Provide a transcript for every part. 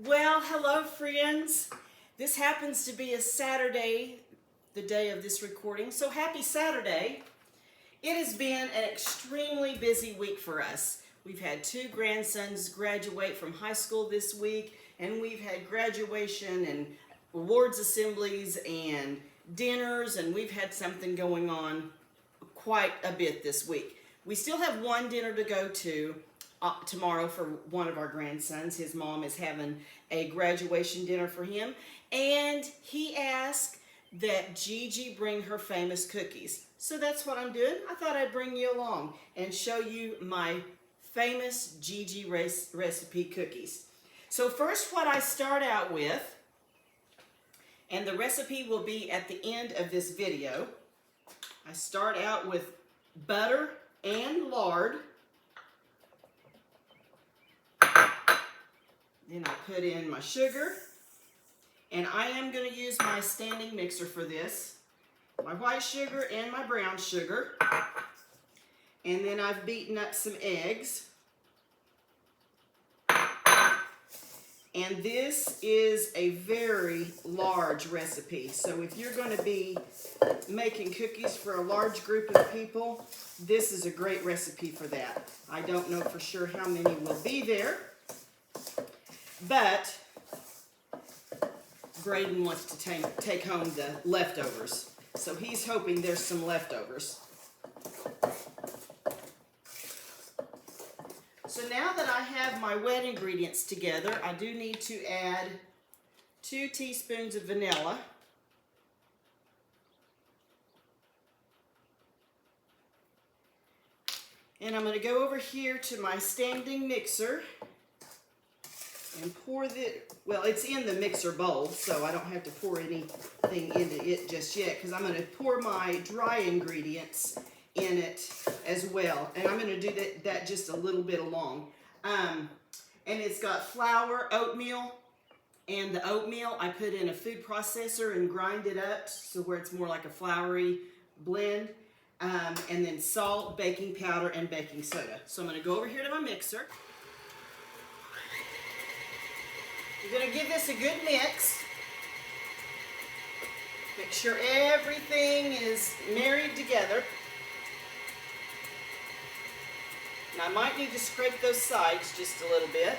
Well, hello friends. This happens to be a Saturday, the day of this recording, so happy Saturday. It has been an extremely busy week for us. We've had two grandsons graduate from high school this week, and we've had graduation and awards assemblies and dinners, and we've had something going on quite a bit this week. We still have one dinner to go to tomorrow for one of our grandsons. His mom is having a graduation dinner for him, and he asked that Gigi bring her famous cookies. So that's what I'm doing. I thought I'd bring you along and show you my famous Gigi recipe cookies. So first, what I start out with, and the recipe will be at the end of this video, I start out with butter and lard. Then I put in my sugar, and I am going to use my standing mixer for this. My white sugar and my brown sugar. And then I've beaten up some eggs. And this is a very large recipe. So if you're going to be making cookies for a large group of people, this is a great recipe for that. I don't know for sure how many will be there, but Braden wants to take home the leftovers. So he's hoping there's some leftovers. So now that I have my wet ingredients together, I do need to add 2 teaspoons of vanilla. And I'm going to go over here to my standing mixer and pour well, it's in the mixer bowl, so I don't have to pour anything into it just yet, because I'm going to pour my dry ingredients in it as well. And I'm going to do that just a little bit along. And it's got flour, oatmeal, and the oatmeal I put in a food processor and grind it up so where it's more like a floury blend. And then salt, baking powder, and baking soda. So I'm going to go over here to my mixer. You're going to give this a good mix. Make sure everything is married together. And I might need to scrape those sides just a little bit.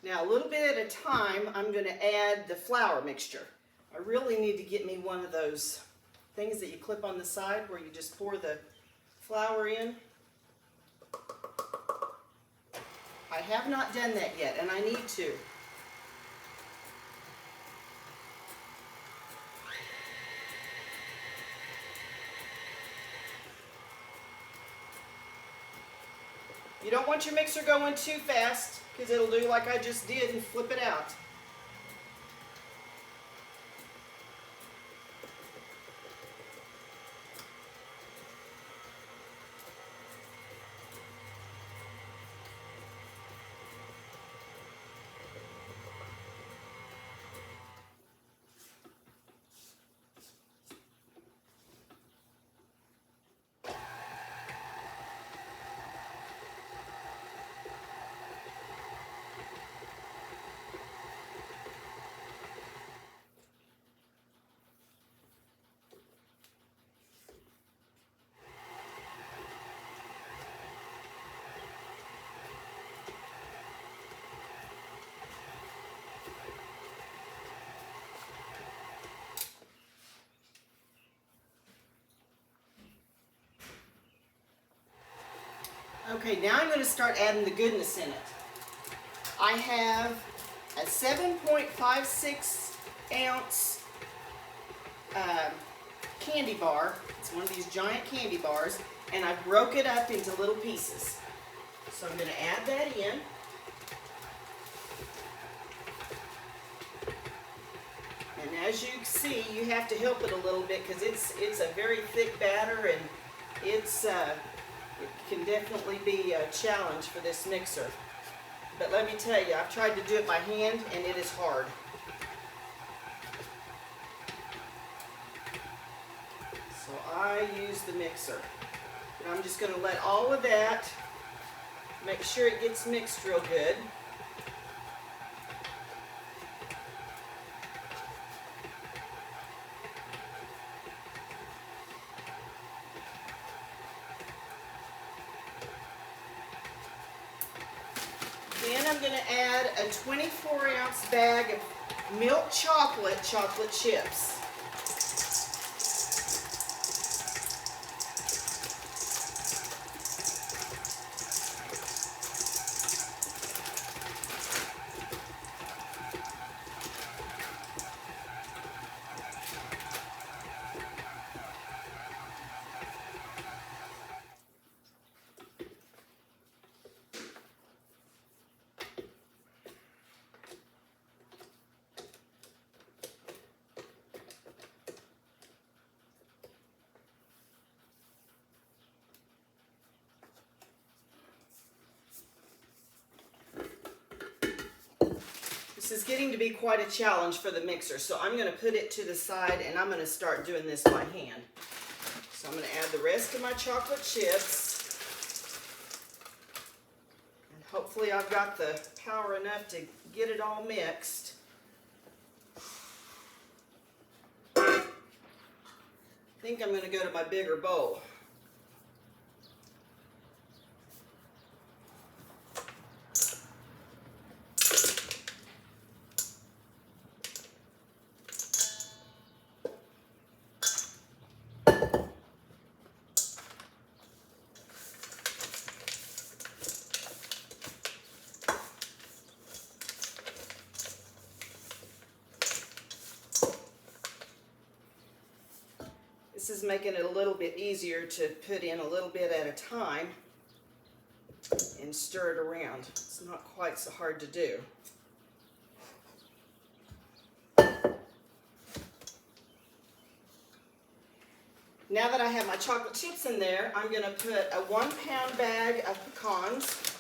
Now, a little bit at a time, I'm going to add the flour mixture. I really need to get me one of those things that you clip on the side where you just pour the flour in. I have not done that yet, and I need to. You don't want your mixer going too fast, because it'll do like I just did and flip it out. Okay, now I'm going to start adding the goodness in it. I have a 7.56 ounce candy bar. It's one of these giant candy bars, and I broke it up into little pieces. So I'm going to add that in. And as you see, you have to help it a little bit because it's a very thick batter, and it's It can definitely be a challenge for this mixer. But let me tell you, I've tried to do it by hand and it is hard. So I use the mixer. And I'm just going to let all of that, make sure it gets mixed real good. Then I'm going to add a 24-ounce bag of milk chocolate chips. This is getting to be quite a challenge for the mixer, so I'm going to put it to the side and I'm going to start doing this by hand. So I'm going to add the rest of my chocolate chips. And hopefully I've got the power enough to get it all mixed. I think I'm going to go to my bigger bowl. This is making it a little bit easier to put in a little bit at a time and stir it around. It's not quite so hard to do. Now that I have my chocolate chips in there, I'm going to put a 1-pound bag of pecans,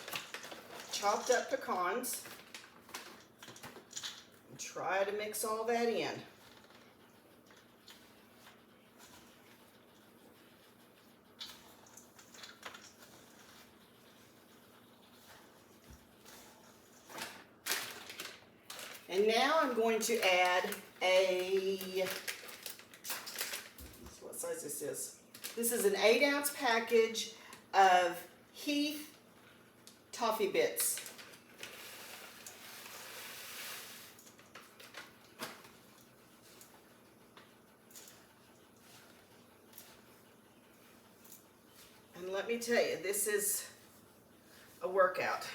chopped up pecans, and try to mix all that in. And now I'm going to add what size this is? This is an 8-ounce package of Heath toffee bits. And let me tell you, this is a workout.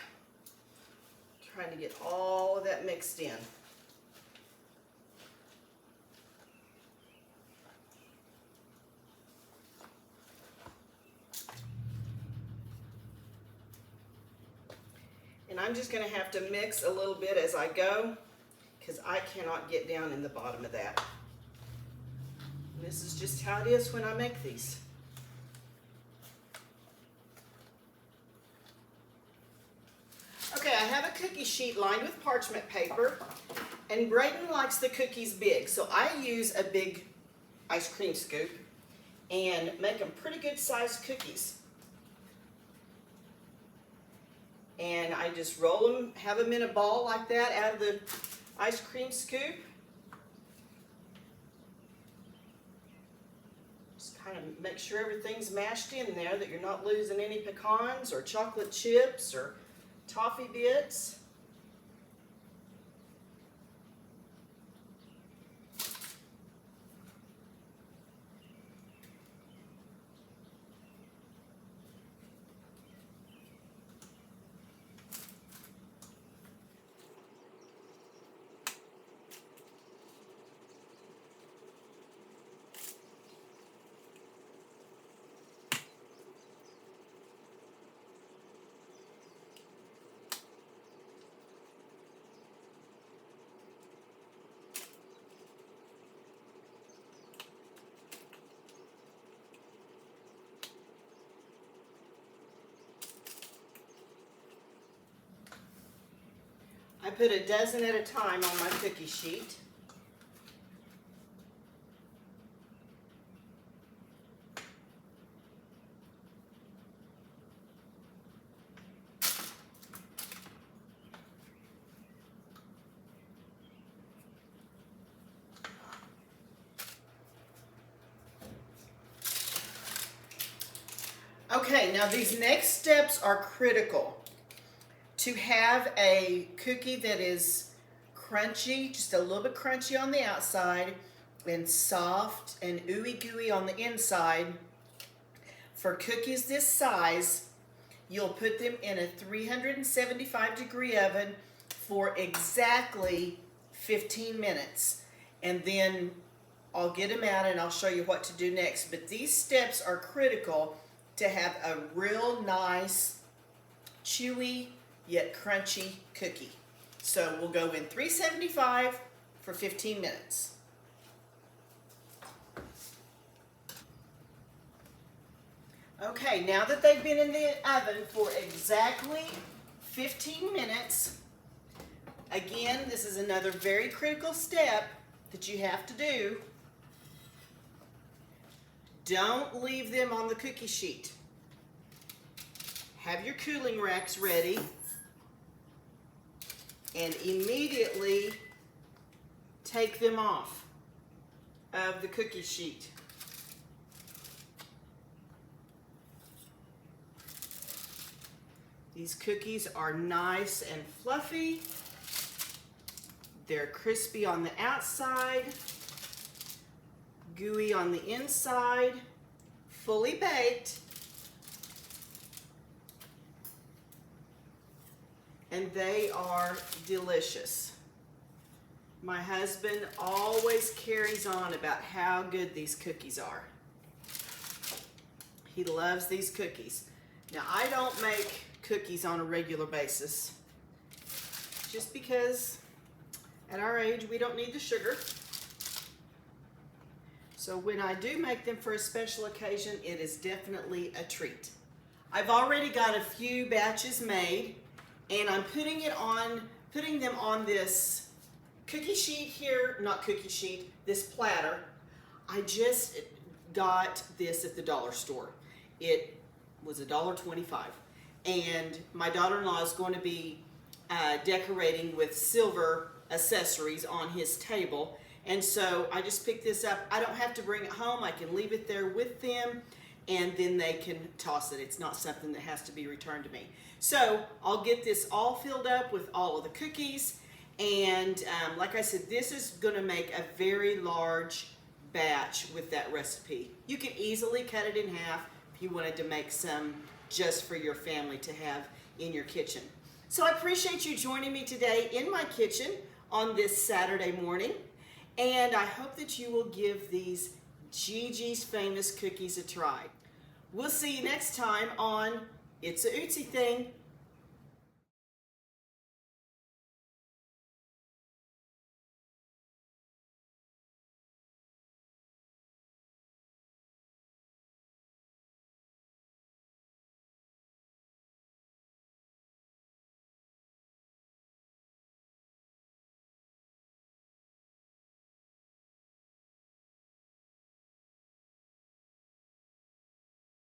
Trying to get all of that mixed in. And I'm just going to have to mix a little bit as I go because I cannot get down in the bottom of that. And this is just how it is when I make these. Okay, I have a cookie sheet lined with parchment paper, and Braden likes the cookies big, so I use a big ice cream scoop and make them pretty good sized cookies. And I just roll them, have them in a ball like that out of the ice cream scoop. Just kind of make sure everything's mashed in there, that you're not losing any pecans or chocolate chips or toffee bits. I put a dozen at a time on my cookie sheet. Okay, now these next steps are critical. To have a cookie that is crunchy, just a little bit crunchy on the outside, and soft and ooey gooey on the inside, for cookies this size, you'll put them in a 375-degree oven for exactly 15 minutes. And then I'll get them out and I'll show you what to do next. But these steps are critical to have a real nice, chewy, yet crunchy cookie. So we'll go in 375 for 15 minutes. Okay, now that they've been in the oven for exactly 15 minutes, again, this is another very critical step that you have to do. Don't leave them on the cookie sheet. Have your cooling racks ready and immediately take them off of the cookie sheet. These cookies are nice and fluffy. They're crispy on the outside, gooey on the inside, fully baked, and they are delicious. My husband always carries on about how good these cookies are. He loves these cookies. Now, I don't make cookies on a regular basis just because at our age we don't need the sugar. So when I do make them for a special occasion, it is definitely a treat. I've already got a few batches made, and I'm putting them on this cookie sheet here, not cookie sheet, this platter. I just got this at the dollar store. It was $1.25, and my daughter-in-law is going to be decorating with silver accessories on his table. And so I just picked this up. I don't have to bring it home. I can leave it there with them, and then they can toss it. It's not something that has to be returned to me. So I'll get this all filled up with all of the cookies. And like I said, this is going to make a very large batch with that recipe. You can easily cut it in half if you wanted to make some just for your family to have in your kitchen. So I appreciate you joining me today in my kitchen on this Saturday morning. And I hope that you will give these Gigi's Famous Cookies a try. We'll see you next time on It's a Ootsy Thing.